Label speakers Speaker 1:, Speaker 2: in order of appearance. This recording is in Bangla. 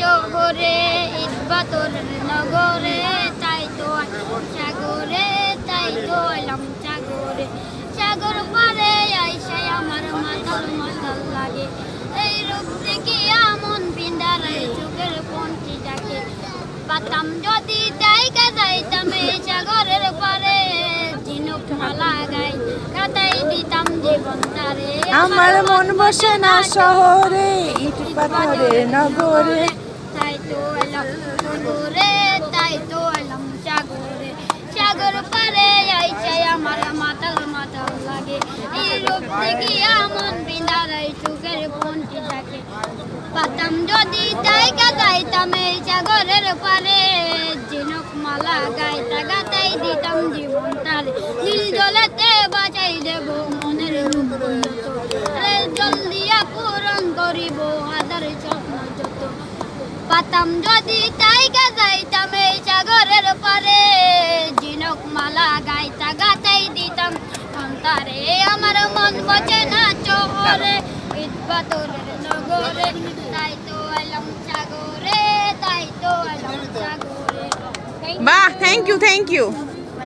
Speaker 1: চোখরে ঈদ বাতরের নগরে, তাই তো সাগরে, তাই তো এলাম সাগরে। সাগর পারে আইসাই আমার মাতাল মাতাল লাগে, এই রূপ দেখি আমন পিন্ডারে চোখের পন্থী ডাকে। পাতাম যদি জায়গা যাইতাম এই সাগরের পারে, ঝিনুক মালা গাই কাটাই দিতাম জীবন তারে।
Speaker 2: আমার মন বসে না শহরে, ইট পাথরের নগরে,
Speaker 1: তাই তো এলাম সাগরে, তাই তো এলাম সাগরে। সাগর পারে আইসাই আমার মাতাল মাতাল লাগে, এই রূপ দেখি আমন বিন্দারাই চোখের পন্থী ডাকে। পাতাম যদি জায়গা যাইতাম এই সাগরের পারে, ঝিনুক মালা গাইতা গাতাই দিতাম জীবন তারে। নীল জলেতে বাঁচাই দেব মনের রূপ জল দিয়া পূরণ করিব হাজার স্বপ্ন যত। পাতাম যদি জায়গা যাইতাম এই সাগরের পারে, ঝিনুক মালা গাইতা গাতাই দিতাম তারে। আমার মন বসে না চোরে, ঈদ বাতরের নগরে, তাই তো এলাম সাগরে, তাই তো এলাম সাগরে।
Speaker 2: বাহ, থ্যাংক ইউ।